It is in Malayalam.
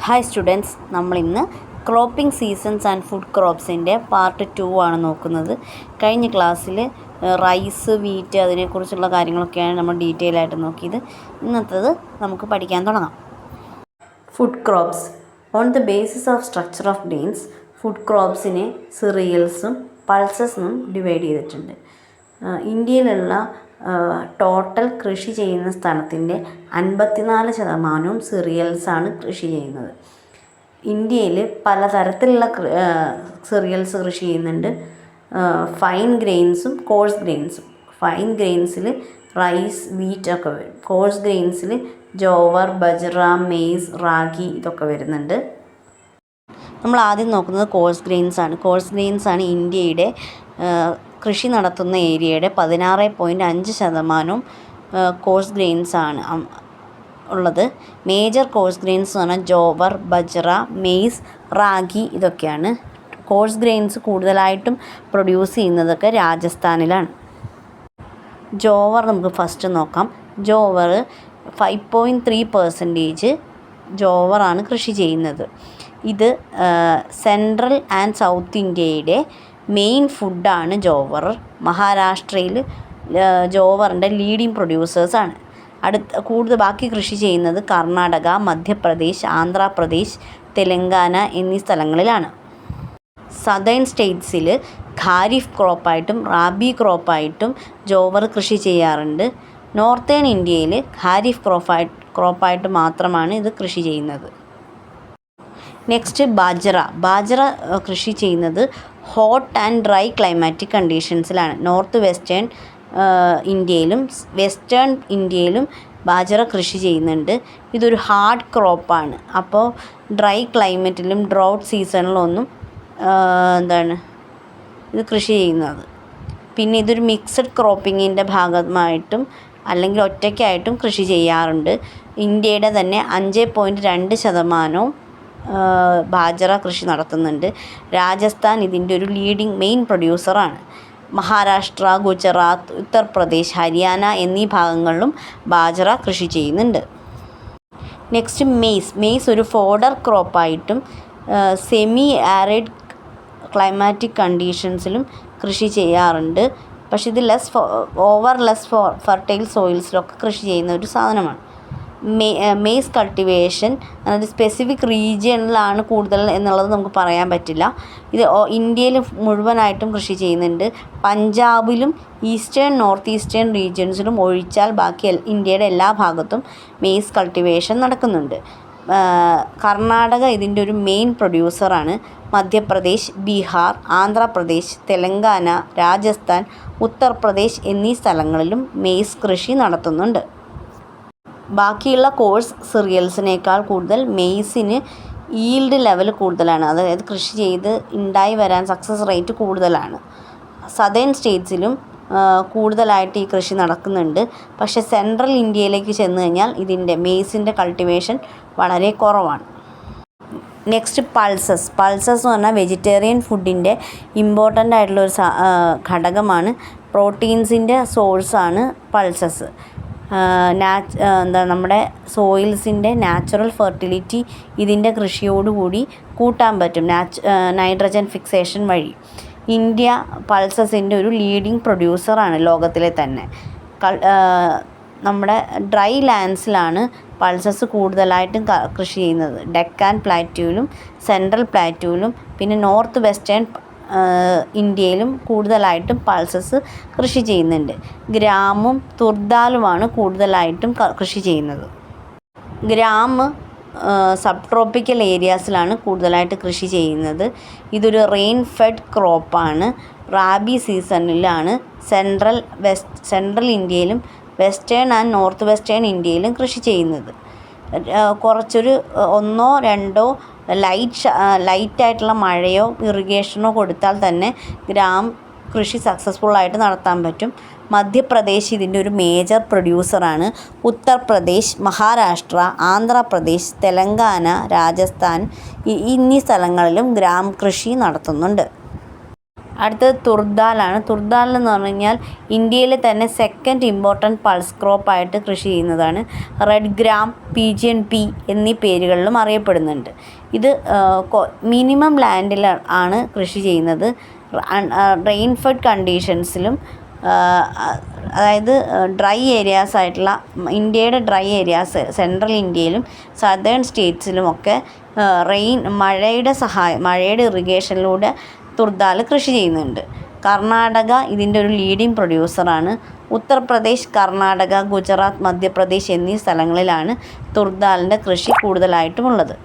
ഹായ് സ്റ്റുഡൻസ്, നമ്മളിന്ന് ക്രോപ്പിംഗ് സീസൺസ് ആൻഡ് ഫുഡ് ക്രോപ്സിൻ്റെ പാർട്ട് 2 ആണ് നോക്കുന്നത്. കഴിഞ്ഞ ക്ലാസ്സിൽ റൈസ്, വീറ്റ് അതിനെക്കുറിച്ചുള്ള കാര്യങ്ങളൊക്കെയാണ് നമ്മൾ ഡീറ്റെയിൽ ആയിട്ട് നോക്കിയത്. ഇന്നത്തേത് നമുക്ക് പഠിക്കാൻ തുടങ്ങാം. Food crops. On the basis of structure of grains, food ക്രോപ്സിനെ സിറിയൽസും പൾസസും ഡിവൈഡ് ചെയ്തിട്ടുണ്ട്. ഇന്ത്യയിലുള്ള ടോട്ടൽ കൃഷി ചെയ്യുന്ന സ്ഥലത്തിൻ്റെ 54% സിറിയൽസാണ് കൃഷി ചെയ്യുന്നത്. ഇന്ത്യയിൽ പലതരത്തിലുള്ള സിറിയൽസ് കൃഷി ചെയ്യുന്നുണ്ട്. ഫൈൻ ഗ്രെയിൻസും കോഴ്സ് ഗ്രെയിൻസും. ഫൈൻ ഗ്രെയിൻസിൽ റൈസ്, വീറ്റ് ഒക്കെ വരും. കോഴ്സ് ഗ്രെയിൻസിൽ ജോവർ, ബജ്റ, മെയ്സ്, റാഗി ഇതൊക്കെ വരുന്നുണ്ട്. നമ്മൾ ആദ്യം നോക്കുന്നത് കോഴ്സ് ഗ്രെയിൻസാണ്. കോഴ്സ് ഗ്രെയിൻസാണ് ഇന്ത്യയുടെ കൃഷി നടത്തുന്ന ഏരിയയുടെ 16.5% കോഴ്സ് ഗ്രെയിൻസാണ് ഉള്ളത്. മേജർ കോഴ്സ് ഗ്രെയിൻസ് എന്ന് പറഞ്ഞാൽ ജോവർ, ബജ്റ, മെയ്സ്, റാഗി ഇതൊക്കെയാണ്. കോഴ്സ് ഗ്രെയിൻസ് കൂടുതലായിട്ടും പ്രൊഡ്യൂസ് ചെയ്യുന്നതൊക്കെ രാജസ്ഥാനിലാണ്. ജോവർ നമുക്ക് ഫസ്റ്റ് നോക്കാം. ജോവർ 5.3% ജോവറാണ് കൃഷി ചെയ്യുന്നത്. ഇത് സെൻട്രൽ ആൻഡ് സൗത്ത് ഇന്ത്യയുടെ മെയിൻ ഫുഡാണ് ജോവർ. മഹാരാഷ്ട്രയിൽ ജോവറിൻ്റെ ലീഡിങ് പ്രൊഡ്യൂസേഴ്സാണ്. ബാക്കി കൃഷി ചെയ്യുന്നത് കർണാടക, മധ്യപ്രദേശ്, ആന്ധ്രാപ്രദേശ്, തെലങ്കാന എന്നീ സ്ഥലങ്ങളിലാണ്. സദേൺ സ്റ്റേറ്റ്സിൽ ഖാരിഫ് ക്രോപ്പായിട്ടും റാബി ക്രോപ്പായിട്ടും ജോവർ കൃഷി ചെയ്യാറുണ്ട്. നോർത്തേൺ ഇന്ത്യയിൽ ഖാരിഫ് ക്രോപ്പായിട്ട് മാത്രമാണ് ഇത് കൃഷി ചെയ്യുന്നത്. നെക്സ്റ്റ് ബാജ്റ കൃഷി ചെയ്യുന്നത് ഹോട്ട് ആൻഡ് ഡ്രൈ ക്ലൈമാറ്റിക് കണ്ടീഷൻസിലാണ്. നോർത്ത് വെസ്റ്റേൺ ഇന്ത്യയിലും വെസ്റ്റേൺ ഇന്ത്യയിലും ബാജ്റ കൃഷി ചെയ്യുന്നുണ്ട്. ഇതൊരു ഹാർഡ് ക്രോപ്പാണ്. അപ്പോൾ ഡ്രൈ ക്ലൈമറ്റിലും ഡ്രൗട്ട് സീസണിലൊന്നും ഇത് കൃഷി ചെയ്യുന്നത്. പിന്നെ ഇതൊരു മിക്സഡ് ക്രോപ്പിങ്ങിൻ്റെ ഭാഗമായിട്ടും അല്ലെങ്കിൽ ഒറ്റയ്ക്കായിട്ടും കൃഷി ചെയ്യാറുണ്ട്. ഇന്ത്യയുടെ തന്നെ 5.2% ബാജ്റ കൃഷി നടത്തുന്നുണ്ട്. രാജസ്ഥാൻ ഇതിൻ്റെ ഒരു ലീഡിങ് മെയിൻ പ്രൊഡ്യൂസറാണ്. മഹാരാഷ്ട്ര, ഗുജറാത്ത്, ഉത്തർപ്രദേശ്, ഹരിയാന എന്നീ ഭാഗങ്ങളിലും ബാജ്റ കൃഷി ചെയ്യുന്നുണ്ട്. നെക്സ്റ്റ് മെയ്സ് ഒരു ഫോഡർ ക്രോപ്പായിട്ടും സെമി ആരിഡ് ക്ലൈമാറ്റിക് കണ്ടീഷൻസിലും കൃഷി ചെയ്യാറുണ്ട്. പക്ഷേ ഇത് ലെസ് ഫെർട്ടൈൽ സോയിൽസിലൊക്കെ കൃഷി ചെയ്യുന്ന ഒരു സാധനമാണ്. മെയ്സ് കൾട്ടിവേഷൻ അതായത് സ്പെസിഫിക് റീജിയണിലാണ് കൂടുതൽ എന്നുള്ളത് നമുക്ക് പറയാൻ പറ്റില്ല. ഇത് ഇന്ത്യയിൽ മുഴുവനായിട്ടും കൃഷി ചെയ്യുന്നുണ്ട്. പഞ്ചാബിലും നോർത്ത് ഈസ്റ്റേൺ റീജിയൻസിലും ഒഴിച്ചാൽ ബാക്കി ഇന്ത്യയുടെ എല്ലാ ഭാഗത്തും മെയ്സ് കൾട്ടിവേഷൻ നടക്കുന്നുണ്ട്. കർണാടക ഇതിൻ്റെ ഒരു മെയിൻ പ്രൊഡ്യൂസറാണ്. മധ്യപ്രദേശ്, ബീഹാർ, ആന്ധ്രാപ്രദേശ്, തെലങ്കാന, രാജസ്ഥാൻ, ഉത്തർപ്രദേശ് എന്നീ സ്ഥലങ്ങളിലും മെയ്സ് കൃഷി നടത്തുന്നുണ്ട്. ബാക്കിയുള്ള കോഴ്സ് സിറിയൽസിനേക്കാൾ കൂടുതൽ മെയ്സിന് ഈൽഡ് ലെവൽ കൂടുതലാണ്. അതായത് കൃഷി ചെയ്ത് ഉണ്ടായി വരാൻ സക്സസ് റേറ്റ് കൂടുതലാണ്. സദേൺ സ്റ്റേറ്റ്സിലും കൂടുതലായിട്ട് ഈ കൃഷി നടക്കുന്നുണ്ട്. പക്ഷേ സെൻട്രൽ ഇന്ത്യയിലേക്ക് ചെന്ന് കഴിഞ്ഞാൽ മെയ്സിൻ്റെ കൾട്ടിവേഷൻ വളരെ കുറവാണ്. നെക്സ്റ്റ് പൾസസ് എന്ന് പറഞ്ഞാൽ വെജിറ്റേറിയൻ ഫുഡിൻ്റെ ഇമ്പോർട്ടൻ്റ് ആയിട്ടുള്ളൊരു ഘടകമാണ്. പ്രോട്ടീൻസിൻ്റെ സോഴ്സാണ് പൾസസ്. നമ്മുടെ സോയിൽസിൻ്റെ നാച്ചുറൽ ഫെർട്ടിലിറ്റി ഇതിൻ്റെ കൃഷിയോടുകൂടി കൂട്ടാൻ പറ്റും നൈട്രജൻ ഫിക്സേഷൻ വഴി. ഇന്ത്യ പൾസസിൻ്റെ ഒരു ലീഡിങ് പ്രൊഡ്യൂസറാണ് ലോകത്തിലെ തന്നെ. നമ്മുടെ ഡ്രൈ ലാൻഡ്സിലാണ് പൾസസ് കൂടുതലായിട്ടും കൃഷി ചെയ്യുന്നത്. ഡെക്കാൻ പ്ലാറ്റ്യൂവിലും സെൻട്രൽ പ്ലാറ്റ്യൂവിലും പിന്നെ നോർത്ത് വെസ്റ്റേൺ ഇന്ത്യയിലും കൂടുതലായിട്ടും പൾസസ് കൃഷി ചെയ്യുന്നുണ്ട്. ഗ്രാമും തുർദാലുമാണ് കൂടുതലായിട്ടും കൃഷി ചെയ്യുന്നത്. ഗ്രാം സബ് ട്രോപ്പിക്കൽ ഏരിയാസിലാണ് കൂടുതലായിട്ട് കൃഷി ചെയ്യുന്നത്. ഇതൊരു റെയിൻ ഫെഡ് ക്രോപ്പാണ്. റാബി സീസണിലാണ് സെൻട്രൽ ഇന്ത്യയിലും വെസ്റ്റേൺ ആൻഡ് നോർത്ത് വെസ്റ്റേൺ ഇന്ത്യയിലും കൃഷി ചെയ്യുന്നത്. കുറച്ചൊരു 1-2 ലൈറ്റായിട്ടുള്ള മഴയോ ഇറിഗേഷനോ കൊടുത്താൽ തന്നെ ഗ്രാം കൃഷി സക്സസ്ഫുള്ളായിട്ട് നടത്താൻ പറ്റും. മധ്യപ്രദേശ് ഇതിൻ്റെ ഒരു മേജർ പ്രൊഡ്യൂസറാണ്. ഉത്തർപ്രദേശ്, മഹാരാഷ്ട്ര, ആന്ധ്രാപ്രദേശ്, തെലങ്കാന, രാജസ്ഥാൻ എന്നീ സ്ഥലങ്ങളിലും ഗ്രാം കൃഷി നടത്തുന്നുണ്ട്. അടുത്തത് തുർദാലാണ്. തുർദാൽ എന്ന് പറഞ്ഞു കഴിഞ്ഞാൽ ഇന്ത്യയിലെ തന്നെ സെക്കൻഡ് ഇമ്പോർട്ടൻറ്റ് പൾസ് ക്രോപ്പായിട്ട് കൃഷി ചെയ്യുന്നതാണ്. റെഡ് ഗ്രാം, പീജിയൻ പീ എന്നീ പേരുകളിലും അറിയപ്പെടുന്നുണ്ട്. ഇത് മിനിമം ലാൻഡിൽ ആണ് കൃഷി ചെയ്യുന്നത്. റെയിൻഫെഡ് കണ്ടീഷൻസിലും അതായത് ഡ്രൈ ഏരിയാസ് ആയിട്ടുള്ള ഇന്ത്യയുടെ ഡ്രൈ ഏരിയാസ് സെൻട്രൽ ഇന്ത്യയിലും സദേൺ സ്റ്റേറ്റ്സിലുമൊക്കെ മഴയുടെ ഇറിഗേഷനിലൂടെ തുർദാൽ കൃഷി ചെയ്യുന്നുണ്ട്. കർണാടക ഇതിൻ്റെ ഒരു ലീഡിംഗ് പ്രൊഡ്യൂസറാണ്. ഉത്തർപ്രദേശ്, കർണാടക, ഗുജറാത്ത്, മധ്യപ്രദേശ് എന്നീ സ്ഥലങ്ങളിലാണ് തുർദാലിൻ്റെ കൃഷി കൂടുതലായിട്ടുമുള്ളത്.